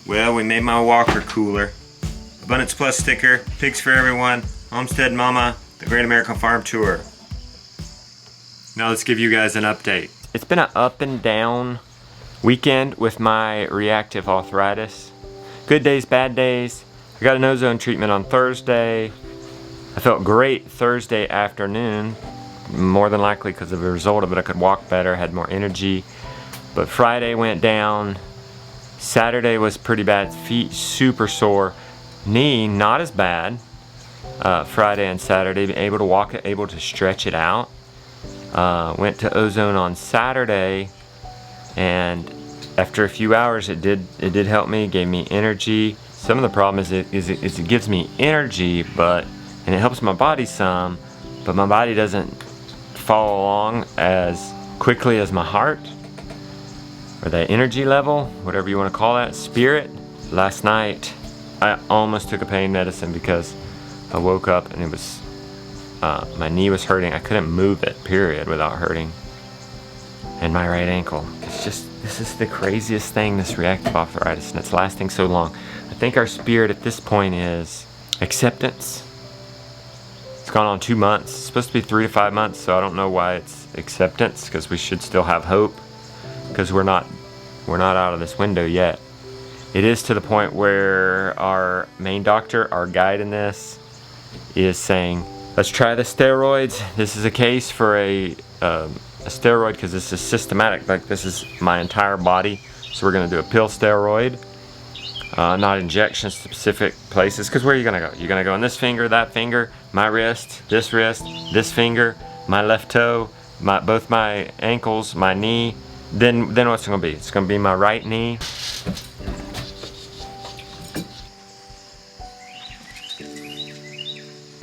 Well, we made my walker cooler. Abundance Plus sticker, Pigs for Everyone, Homestead Mama, the Great American Farm Tour. Now let's give you guys an update. It's been an up and down weekend with my reactive arthritis. Good days, bad days. I got an ozone treatment on Thursday. I felt great Thursday afternoon, more than likely because of the result of it. I could walk better, had more energy. But Friday went down. Saturday was pretty bad. Feet super sore. Knee not as bad. Friday and Saturday, able to walk it, able to stretch it out. Went to ozone on Saturday, and after a few hours, it did help me. Gave me energy. Some of the problem is it gives me energy, and it helps my body some, but my body doesn't follow along as quickly as my heart, or that energy level, whatever you want to call that, spirit. Last night, I almost took a pain medicine because I woke up and it was, my knee was hurting. I couldn't move it, period, without hurting. And my right ankle. It's just, this is the craziest thing, this reactive arthritis, and it's lasting so long. I think our spirit at this point is acceptance. It's gone on 2 months. It's supposed to be 3 to 5 months, so I don't know why it's acceptance, because we should still have hope, because we're not out of this window yet. It is to the point where our main doctor, our guide in this, is saying, let's try the steroids. This is a case for a steroid because this is systematic. Like, this is my entire body. So we're going to do a pill steroid, not injections to specific places. Because where are you going to go? You're going to go in this finger, that finger, my wrist, this finger, my left toe, both my ankles, my knee. Then what's it going to be? It's going to be my right knee.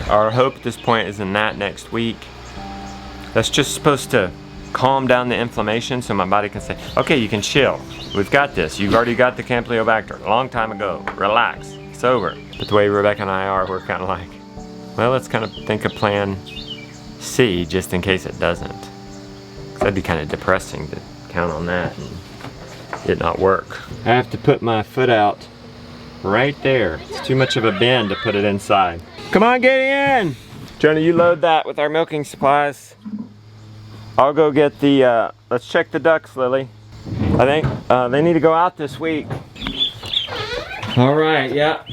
Our hope at this point is in that next week. That's just supposed to calm down the inflammation so my body can say, okay, you can chill. We've got this. You've already got the Campylobacter a long time ago. Relax. It's over. But the way Rebecca and I are, we're kind of like, well, let's kind of think of plan C just in case it doesn't. 'Cause that'd be kind of depressing to count on that and it not work. I have to put my foot out right there. It's too much of a bend to put it inside. Come on, get in! Jonah, you load that with our milking supplies. I'll go get the, let's check the ducks, Lily. I think they need to go out this week. All right, yeah.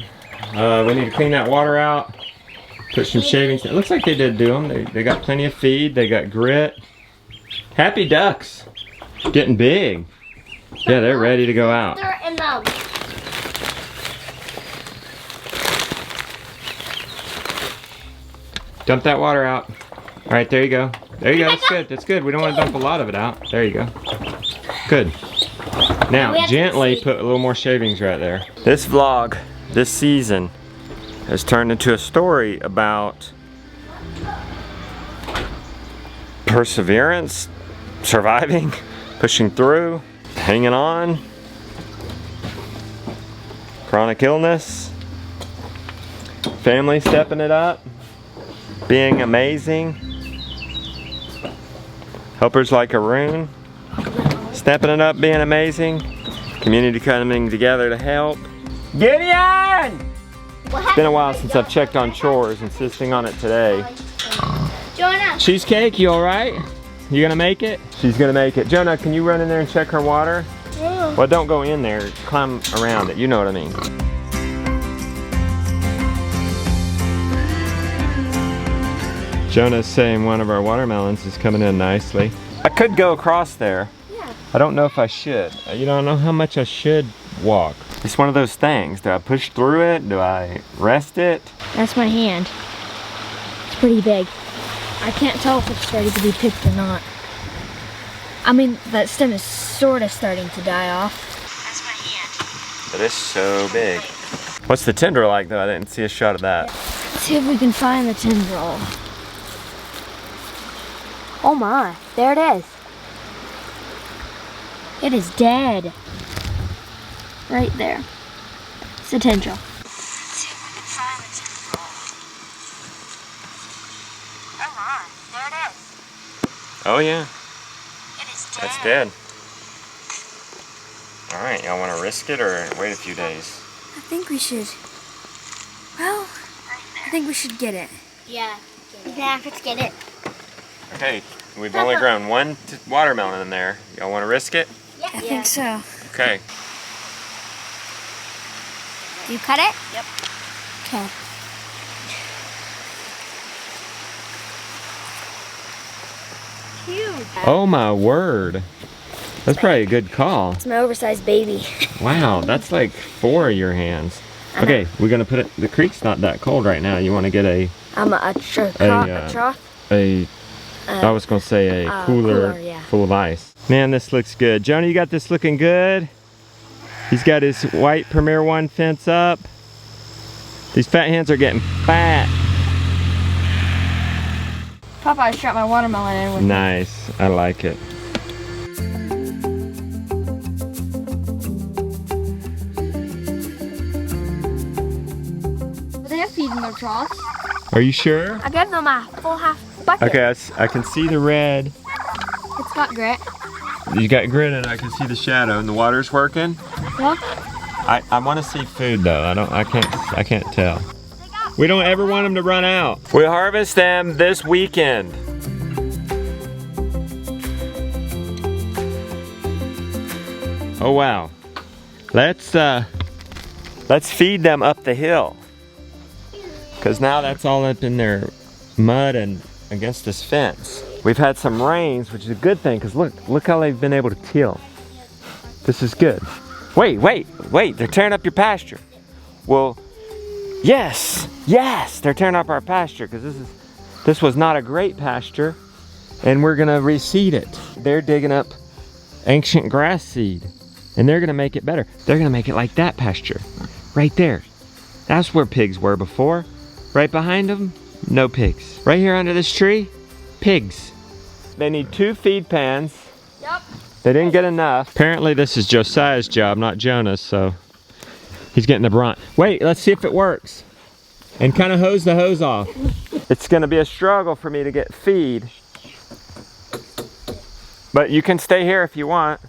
We need to clean that water out. Put some shavings. It looks like they did do them. They got plenty of feed. They got grit. Happy ducks. Getting big. Yeah, they're ready to go out. They're in them. Dump that water out. All right, there you go. There you go, that's good, that's good. We don't want to dump a lot of it out. There you go. Good. Now, gently put a little more shavings right there. This vlog, this season, has turned into a story about perseverance, surviving, pushing through, hanging on, chronic illness, family stepping it up, being amazing, helpers like Arun, stepping it up, being amazing, community coming together to help. Gideon! It's been a while since I've checked on chores, insisting on it today. Jonah! Cheesecake, you alright? You gonna make it? She's gonna make it. Jonah, can you run in there and check her water? Yeah. Well, don't go in there, climb around it, you know what I mean. Jonah's saying one of our watermelons is coming in nicely. I could go across there. Yeah. I don't know if I should. You don't know how much I should walk. It's one of those things. Do I push through it? Do I rest it? That's my hand. It's pretty big. I can't tell if it's ready to be picked or not. I mean, that stem is sort of starting to die off. That's my hand. But it's so big. What's the tendril like though? I didn't see a shot of that. Let's see if we can find the tendril. Oh my, there it is. It is dead. Right there. It's a tendril. Let's see if we can find the tendril. Oh my, there it is. Oh yeah. It is dead. That's dead. All right, y'all want to risk it or wait a few days? I think we should. Well, I think we should get it. Yeah, let's get it. Okay, we've only grown one watermelon in there. Y'all want to risk it? Yeah. I think so. Okay. Do you cut it? Yep. Okay. Huge. Oh my word. That's probably a good call. It's my oversized baby. Wow, that's like 4 of your hands. Okay, we're gonna put it, the creek's not that cold right now. You wanna get a trough? I was gonna say a cooler yeah. full of ice. Man, this looks good. Jonah, you got this looking good? He's got his white Premier One fence up. These fat hands are getting fat. Papa, I strapped my watermelon in with Nice, I like it. They have feed in their troughs. Are you sure? I gave them a full half bucket. Okay, I can see the red. It's got grit. You got grit and I can see the shadow and the water's working. Yeah. I want to see food though. I can't tell. We don't ever want them to run out. We harvest them this weekend. Oh wow. Let's feed them up the hill. Cause now that's all up in their mud and against this fence. We've had some rains, which is a good thing, because look how they've been able to till. This is good. Wait, they're tearing up your pasture. Well, yes, they're tearing up our pasture, because this was not a great pasture, and we're gonna reseed it. They're digging up ancient grass seed, and they're gonna make it better. They're gonna make it like that pasture, right there. That's where pigs were before. Right behind them, no pigs. Right here under this tree, pigs. They need 2 feed pans. Yep. They didn't get enough. Apparently this is Josiah's job, not Jonah's, so he's getting the brunt. Wait, let's see if it works. And kind of hose the hose off. It's gonna be a struggle for me to get feed. But you can stay here if you want.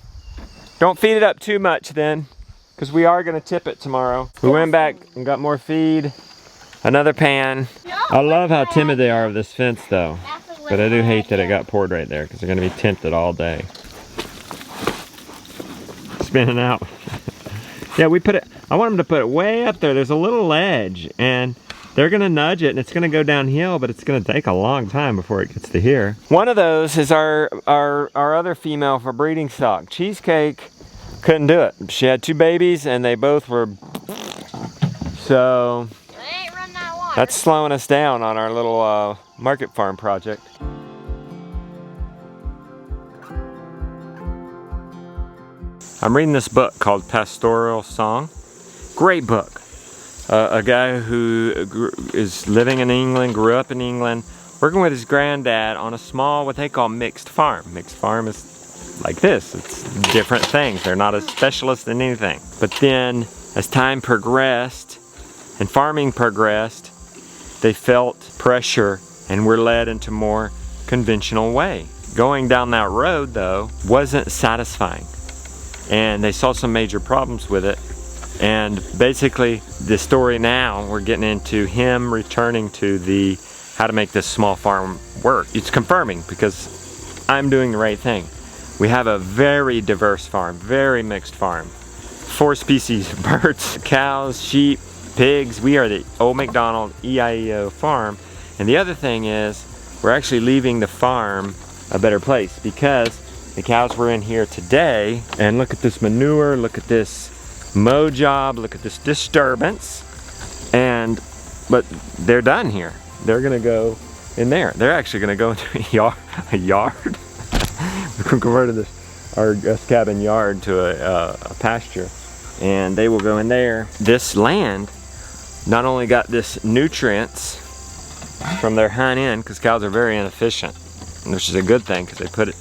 Don't feed it up too much then, because we are gonna tip it tomorrow. We went back and got more feed. Another pan. I love how timid they are of this fence though. But I do hate that it got poured right there because they're going to be tempted all day. Spinning out. Yeah, we put it, I want them to put it way up there. There's a little ledge and they're going to nudge it and it's going to go downhill, but it's going to take a long time before it gets to here. One of those is our other female for breeding stock. Cheesecake couldn't do it. She had 2 babies and they both were, so that's slowing us down on our little market farm project. I'm reading this book called Pastoral Song. Great book. A guy who is living in England, grew up in England, working with his granddad on a small, what they call mixed farm. Mixed farm is like this. It's different things. They're not a specialist in anything. But then as time progressed and farming progressed, they felt pressure and were led into more conventional way. Going down that road though wasn't satisfying. And they saw some major problems with it. And basically the story now, we're getting into him returning to the how to make this small farm work. It's confirming because I'm doing the right thing. We have a very diverse farm, very mixed farm. 4 species of birds, cows, sheep, pigs. We are the Old MacDonald EIEO farm. And the other thing is we're actually leaving the farm a better place because the cows were in here today and look at this manure, look at this mow job, look at this disturbance. But they're done here. They're gonna go in there. They're actually gonna go into a yard. We converted our guest cabin yard to a pasture and they will go in there. This land not only got this nutrients from their hind end, because cows are very inefficient, which is a good thing because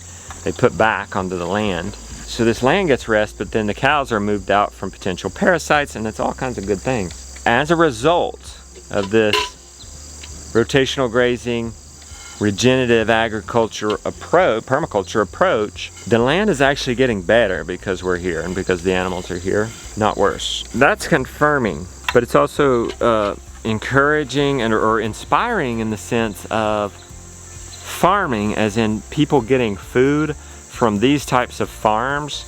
they put back onto the land. So this land gets rest, but then the cows are moved out from potential parasites, and it's all kinds of good things. As a result of this rotational grazing, regenerative agriculture approach, permaculture approach, the land is actually getting better because we're here and because the animals are here, not worse. That's confirming, but it's also encouraging or inspiring in the sense of farming, as in people getting food from these types of farms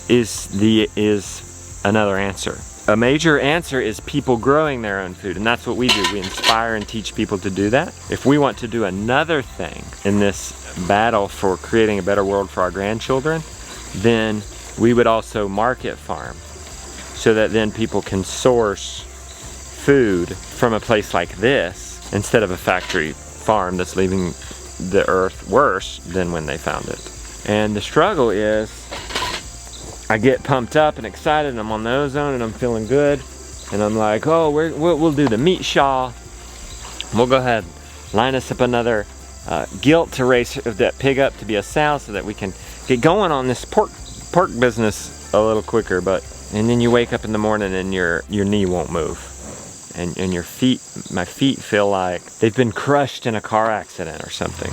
is another answer. A major answer is people growing their own food, and that's what we do. We inspire and teach people to do that. If we want to do another thing in this battle for creating a better world for our grandchildren, then we would also market farm, so that then people can source food from a place like this instead of a factory farm that's leaving the earth worse than when they found it. And the struggle is, I get pumped up and excited and I'm on the ozone and I'm feeling good, and I'm like, oh, we'll do the meat shaw. We'll go ahead, line us up another gilt to raise that pig up to be a sow so that we can get going on this pork business a little quicker. And then you wake up in the morning and your knee won't move, and your feet, my feet feel like they've been crushed in a car accident or something.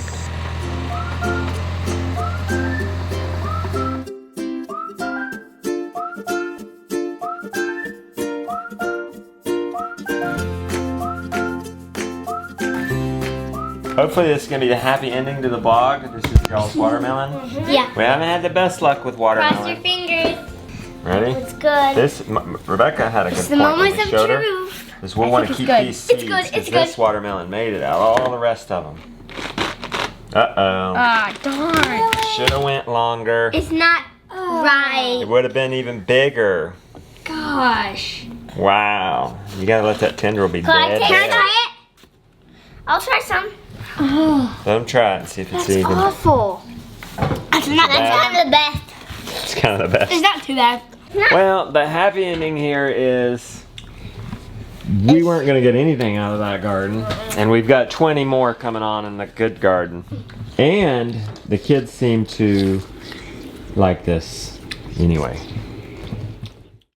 Hopefully this is going to be the happy ending to the vlog. This is y'all's watermelon. Yeah. We haven't had the best luck with watermelon. Cross your fingers. Ready? It's good. Rebecca had a good It's the point when moment we of showed her. truth. Is we'll want to keep good. these seeds It's good. because It's this good. watermelon made it out of all the rest of them. Uh-oh. Ah, darn. Should have went longer. It's not right. It would have been even bigger. Gosh. Wow. You gotta let that tendril be Can I dead. try it? I'll try some. Oh, Let them try it and see if it's that's even. awful. That's kind of the best. It's kind of the best. It's not too bad. Well, the happy ending here is we weren't going to get anything out of that garden, and we've got 20 more coming on in the good garden. And the kids seem to like this anyway.